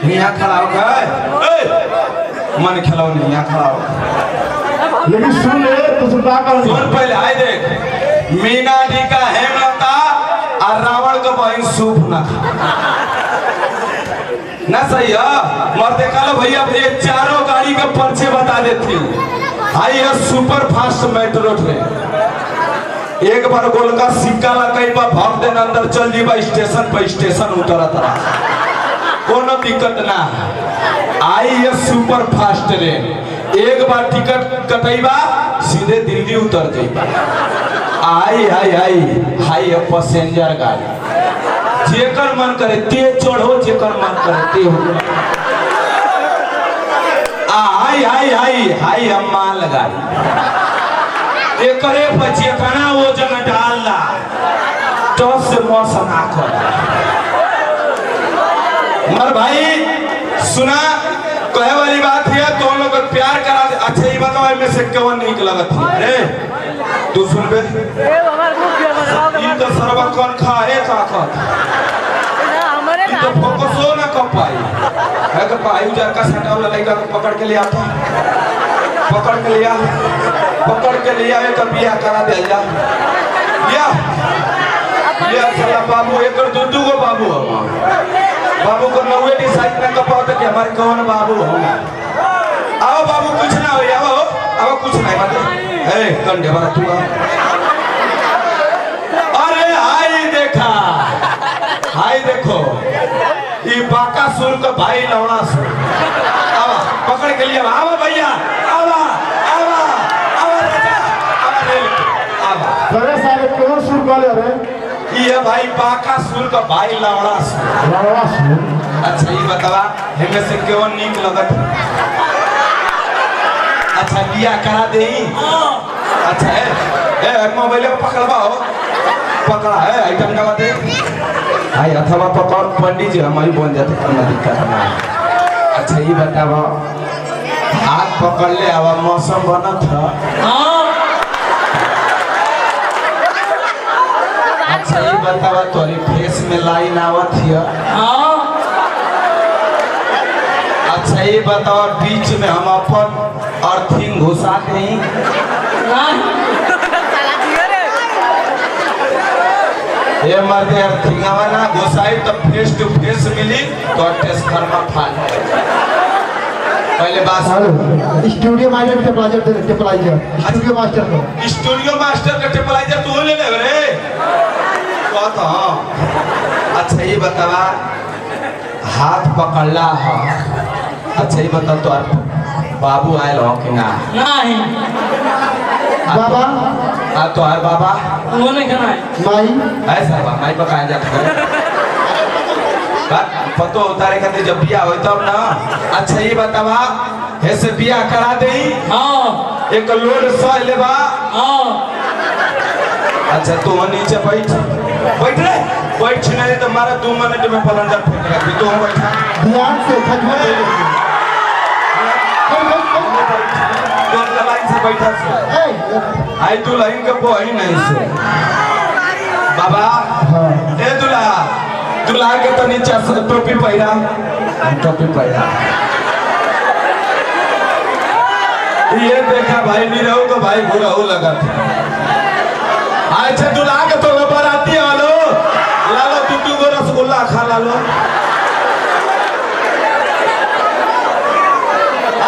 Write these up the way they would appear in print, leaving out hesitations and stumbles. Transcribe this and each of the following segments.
यहाँ खड़ा होकर मन खिलाओ नहीं, यहाँ खड़ा हो। लेकिन सुन ले तो सुन पहले आए देख, मीना जी का हेमलता और रावण का बहन सूपना ना सही है। मर देखा लो भैया, ये चारों गाड़ी के पर्चे बता देती। आई है सुपर फास्ट मेट्रो ट्रेन, एक बार गोलका सिक्का लगाई बा भाग देना अंदर चल जीबा स्टेशन पर, स्टेशन उतरा तरा कोनो दिक्कत ना। आई है सुपर फास्ट ट्रेन, एक बार टिकट कटैबा सीधे दिल्ली उतर जाइबा। आई हाई हाई हाई है पैसेंजर गाड़ी, जेकर मन करे ते चढ़ो, जेकर मन करे ते हो। हाई हाई हाई हाई हम माल गाड़ी, एकरे बचे कना वो जगह डालना तो से मौसम आकर। मर भाई सुना, कहे वाली बात है, दोनों लोग प्यार करा दे। अच्छा ये बताओ में से क्यों नहीं लगत है? अरे तू सुन बे, ये तो सरवा कौन खाए ताकत, तो फोकस हो ना कर पाई है कि पाई उजार का सटा वाला लड़का को पकड़ के ले आता, पकड़ के लिया, पकड़ के लिया एक बियाह करा दे जा या साला बाबू एक दूधू को बाबू हो, बाबू को नौवे डिसाइड ना कर पाते कि हमारे कौन बाबू हो। आओ बाबू कुछ ना हो, आओ आओ कुछ नहीं बात है कंडे वाला तू। अरे हाय देखा, हाय देखो ये बाका सुर का भाई लवड़ा सुर, आवा पकड़ के लिया, आवा भैया आवा आवा आवा राजा आवा रेल आवा। अरे सारे कौन सुर वाले रे? ये भाई बाका सुर का भाई लवड़ा सुर। लवड़ा सुर? अच्छा ये बतावा हमें से क्यों नीक लगत? अच्छा लिया करा दे। अच्छा है मोबाइल में पकड़वा हो, पकड़ा है आइटम का दे आई अथवा पकड़ पंडित जी हमारी बन जाते, कोई दिक्कत नहीं। अच्छा ये बतावा हाथ पकड़ ले, अब मौसम बना था। अच्छा ये बतावा तोरी फेस में लाइन आवत है? अच्छा ये बतावा बीच में हम अपन अर्थिंग घुसा दें? ये मर्दे अर्थिंगवा ना घुसाई तो फेस टू फेस मिली तो टेस्ट करना फाल। पहले बात स्टूडियो मास्टर टेपलाइजर, स्टूडियो मास्टर को, स्टूडियो मास्टर का टेपलाइजर तू ले ले रे तो। अच्छा ये बतावा हाथ पकड़ला है? अच्छा ये बता तो बाबू आयल हो कि ना? नहीं बाबा आ तो आए बाबा वो नहीं खाना है माई ऐसा बा माई पकाए जाता है पतो उतारे खाते जब बिया हो तब ना। अच्छा ये बतावा ऐसे बिया करा दे? हाँ एक लोड सह लेबा। हाँ अच्छा तू नीचे बैठ, बैठ रे बैठ नहीं तो मारा 2 मिनट में पलंजर फेंकेगा, फिर तू बैठा ध्यान से खजमा दे तो लाइन से बैठा से आई तू लाइन का बोई नहीं से बाबा। ए दूल्हा, दूल्हा के तो नीचे टोपी पहना, टोपी पहना। ये देखा भाई नहीं रहो तो भाई बुरा हो लगा था। अच्छा दूल्हा के तो बराती आलो लालो 2 गो रसगुल्ला खा लालो।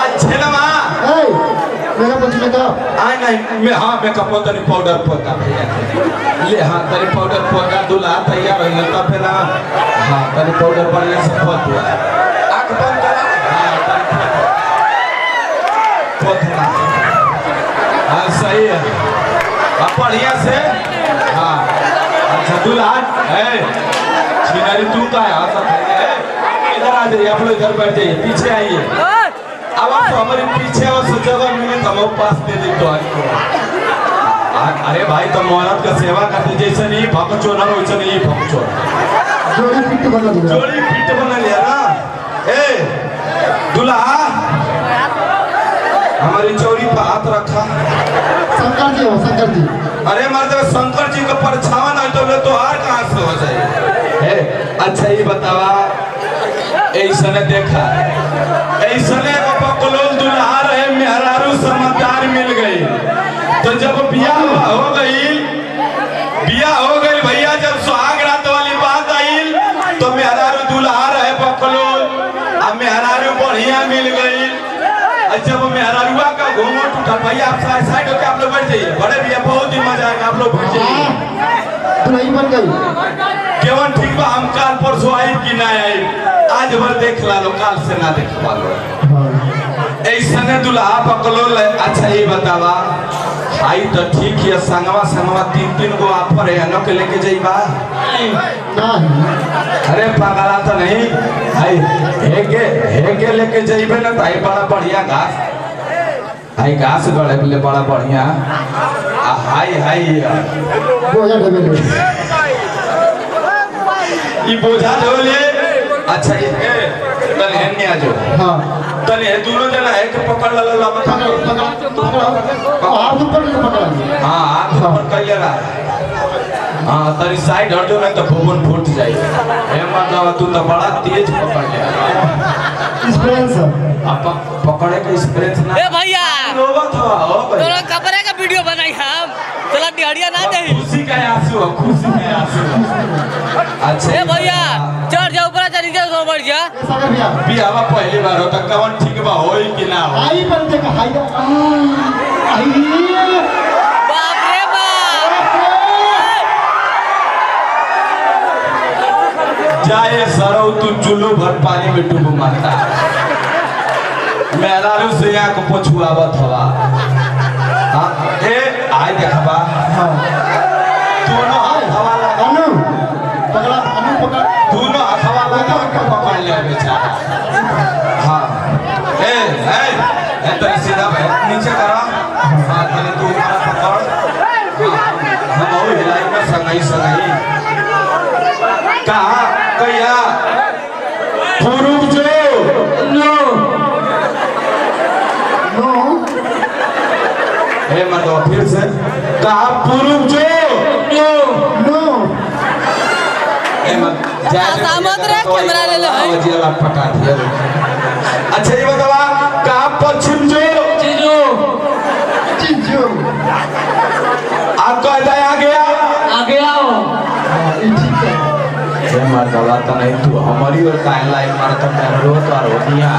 अच्छे ना माँ मेरा पूछने का आई नहीं मैं, हाँ मेकअप तनी पाउडर पोता भैया ले, हाँ तनी पाउडर पोता दूल्हा तैयार हो गया तब ना। हाँ तनी पाउडर बढ़िया से पोत हुआ, आँख बंद करा। हाँ तनी पोतना, हाँ सही है, अब बढ़िया से। हाँ अच्छा दूल्हा है छिनारी तू का है, इधर आ जाइए, आप लोग इधर बैठ जाइए, पीछे आइए। अब आप तो हमारे पीछे और जगह मिले तो हम पास दे दे तो आपको। अरे भाई तो औरत का सेवा करते जैसे नहीं भक्चो ना वैसे नहीं भक्चो, जोड़ी फिट बना लिया, जोड़ी फिट बना लिया ना। ए दूल्हा हमारी चोरी पर हाथ रखा। शंकर जी हो, शंकर जी। अरे मर्द शंकर जी का परछावा नहीं तो हार कहाँ से हो जाए? अच्छा ये बतावा ऐसने देखा ऐसने बकलोल दुल्हा रहे मेहरारू समझदार मिल गई। तो जब बियाह हो गई भैया, जब सुहाग रात वाली बात आई तो मेहरारू दुल्हा रहे बकलोल अब मेहरारू बढ़िया मिल गई। जब मेहरारुआ का घूंघट उठा, भैया आप साइड होकर आप लोग बैठ जाइए, बड़े भैया बहुत ही मजा आएगा, आप लोग बैठ जाइए। दुल्हन बन गई केवन ठीक बा, हम काल परसों आई कि ना आई, आज भर देख ला लो, काल से ना देख पा लो। ऐसने दुल्हा पकलो। अच्छा ये बतावा, आई तो ठीक है, संगवा 3 गो ऑफर है न के लेके जाइबा। अरे पागला तो नहीं, आई हेगे लेके जाइबे ना, ताई बड़ा बढ़िया घास, आई घास गड़े ले बड़ा बढ़िया। हाय बोझा ढोले ई बोझा ढोले। अच्छा ये तने हन्ने आजो। हां तने दोनों जना है कि पकड़ ला ला हाथ ऊपर पकड़ा। हां हाथ ऊपर कइले रहा। हां तरी साइड हटो नहीं तो भवन फूट जाए। ए मतलब तू तो बड़ा तेज पकड़ ले। एक्सपीरियंस आप पकड़े के एक्सपीरियंस ना। ए भैया रोवा था ओ भाई, तोरा कपड़े का वीडियो बनाई हम, चला दिहाड़िया ना दे। खुशी का आंसू, खुशी का आंसू। अच्छा ए भैया चढ़ जा ऊपर, चढ़ जा तो बढ़ जा। सागर भैया बियाह पहली बार होता, कवन ठीक बा होई कि ना हो। आई पर देखा हाय आई बाप रे बाप। जाए सरौ तू चुल्लू भर पानी में डूब मारता, मेहरारू से आंख पोछुआवत हवा। हाँ ए आय देखबा, दोनों हाथ हवा लगा, अनु पकड़ा दोनों हाथ हवा लगा के पकड़ ले बेचारा। हाँ ए तो सीधा बैठ, नीचे करा हाथ में, तू ऊपर पकड़। हम और हिलाई में संगई कहा कहिया पूर्व जो नो हे मतलब फिर से कहा पूर्व जो नो सामत रे कैमरा ले ले भाई। वजीला पटा दिया। अच्छा ये बतावा, कहा पश्चिम जो चिंजू आपका अदा आ गया ठीक है। ये मर्दवा तो नहीं, तू हमारी और काहे लाइन मारत है, रो तो रोटियां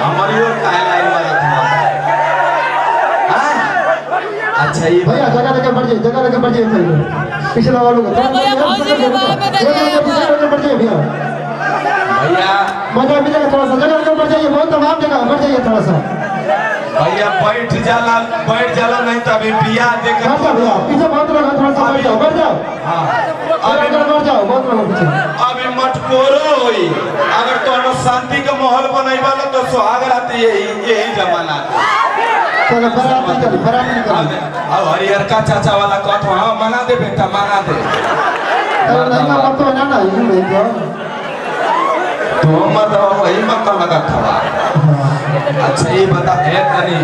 हमारी और काहे लाइन मारत है। अच्छा ये भैया जगह बढ़ जाए पहले पिछला वालों का भैया भौजी के बारे में देखिए बढ़ जाए भैया, भैया मजा मिलेगा थोड़ा सा, जगह बढ़ जाइए, बहुत तमाम जगह बढ़ जाइए थोड़ा सा। भैया बैठ जाला नहीं तो अभी बिया देख भैया पीछे बहुत लोग हैं, थोड़ा सा बढ़ जाओ। हाँ अभी बढ़ जाओ, बहुत लोग पीछे। अभी मटकोरो होई, अगर तो शांति का माहौल बनैबा तो सुहाग रात यही जमाना। चलो बराबर निकल अब हरियर का चाचा वाला कथ, हाँ मना दे बेटा मना दे। लड़का मत तो ना यूं नहीं तो मतलब वही मक्का लगा था। अच्छा ये बता, तनी